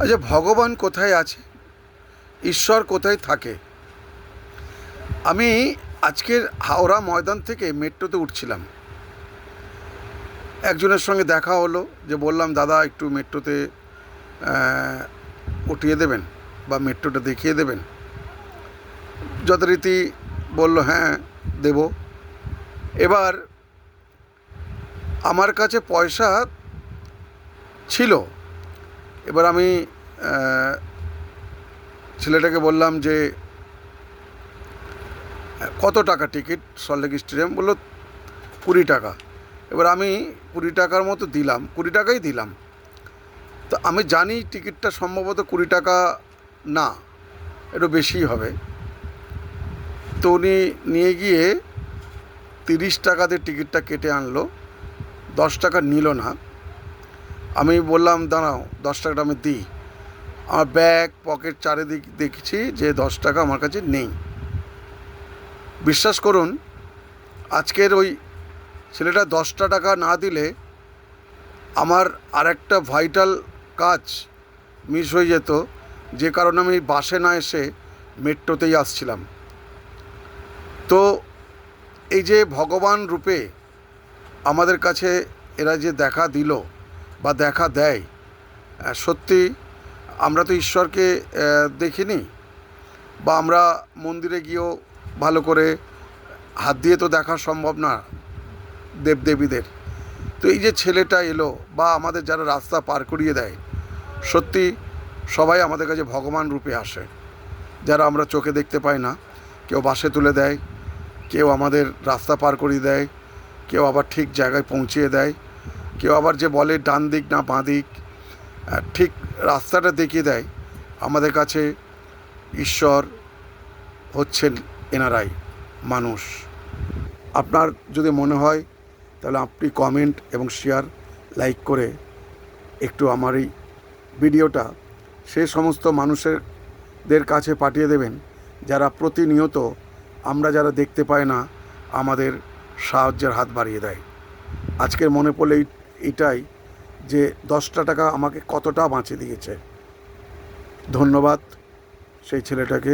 আচ্ছা, ভগবান কোথায় আছে, ঈশ্বর কোথায় থাকে? আমি আজকের হাওড়া ময়দান থেকে মেট্রোতে উঠছিলাম। একজনের সঙ্গে দেখা হলো, যে বললাম দাদা একটু মেট্রোতে উঠিয়ে দেবেন বা মেট্রোটা দেখিয়ে দেবেন। যথারীতি বলল হ্যাঁ দেব। এবার আমার কাছে পয়সা ছিল। এবার আমি ছেলেটাকে বললাম যে কত টাকা টিকিট সল্টলেক স্টেডিয়াম? বললো 20 টাকা। এবার আমি 20 টাকার মতো দিলাম, 20 টাকাই দিলাম। তো আমি জানি টিকিটটা সম্ভবত 20 টাকা না, একটু বেশিই হবে। তো উনি নিয়ে গিয়ে 30 টাকাতে টিকিটটা কেটে আনলো, 10 টাকা নিল না। আমি বললাম দাঁড়াও 10 টাকাটা আমি দিই। আমার ব্যাগ পকেট চারিদিক দেখছি যে 10 টাকা আমার কাছে নেই। বিশ্বাস করুন, আজকের ওই ছেলেটা 10 টাকা না দিলে আমার আরেকটা ভাইটাল কাজ মিস হয়ে যেত, যে কারণে আমি বাসে না এসে মেট্রোতেই আসছিলাম। তো এই যে ভগবান রূপে আমাদের কাছে এরা যে দেখা দিল বা দেখা দেয়, সত্যি আমরা তো ঈশ্বরকে দেখিনি, বা আমরা মন্দিরে গিয়েও ভালো করে হাত দিয়ে তো দেখা সম্ভব না দেবদেবীদের। তো এই যে ছেলেটা এলো বা আমাদের যারা রাস্তা পার করিয়ে দেয়, সত্যি সবাই আমাদের কাছে ভগবান রূপে আসে। যারা আমরা চোখে দেখতে পাই না, কেউ বাসে তুলে দেয়, কেউ আমাদের রাস্তা পার করিয়ে দেয়, কেউ আবার ঠিক জায়গায় পৌঁছিয়ে দেয়, কেউ আবার যে বলে ডান দিক না বাঁ দিক, ঠিক রাস্তাটা দেখিয়ে দেয়। আমাদের কাছে ঈশ্বর হচ্ছেন এনারাই, মানুষ। আপনার যদি মনে হয় তাহলে আপনি কমেন্ট এবং শেয়ার লাইক করে একটু আমার এই ভিডিওটা সেই সমস্ত মানুষদের কাছে পাঠিয়ে দেবেন যারা প্রতিনিয়ত আমরা যারা দেখতে পাই না আমাদের সাহায্যের হাত বাড়িয়ে দেয়। আজকের মনে পড়লে এটাই যে 10 টাকা আমাকে কতটা বাঁচিয়ে দিয়েছে। ধন্যবাদ সেই ছেলেটাকে।